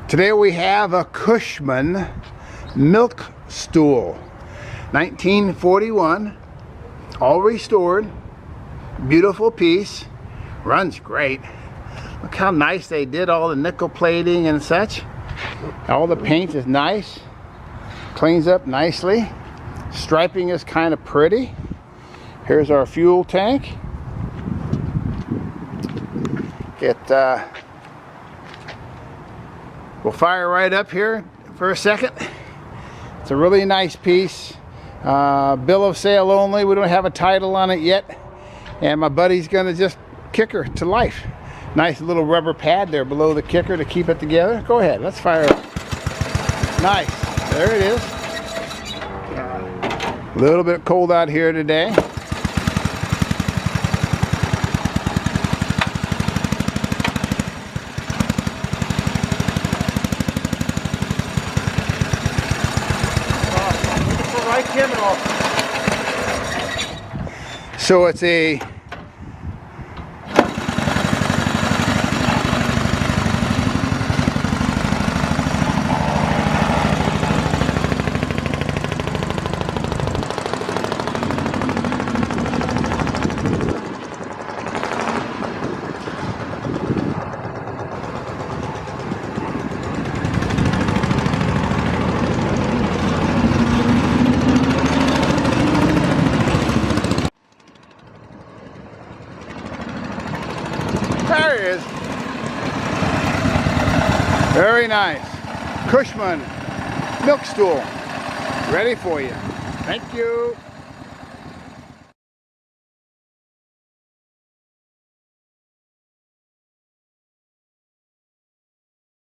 Today we have a Cushman milk stool, 1941, all restored, beautiful piece, runs great. Look how nice they did all the nickel plating and such. All the paint is nice, cleans up nicely. Striping is kind of pretty. Here's our fuel tank. We'll fire right up here for a second. It's a really nice piece. Bill of sale only. We don't have a title on it yet. And my buddy's gonna just kick her to life. Nice little rubber pad there below the kicker to keep it together. Go ahead, let's fire it up. Nice, there it is. A little bit cold out here today. So it's a there it is. Very nice. Cushman milk stool. Ready for you. Thank you.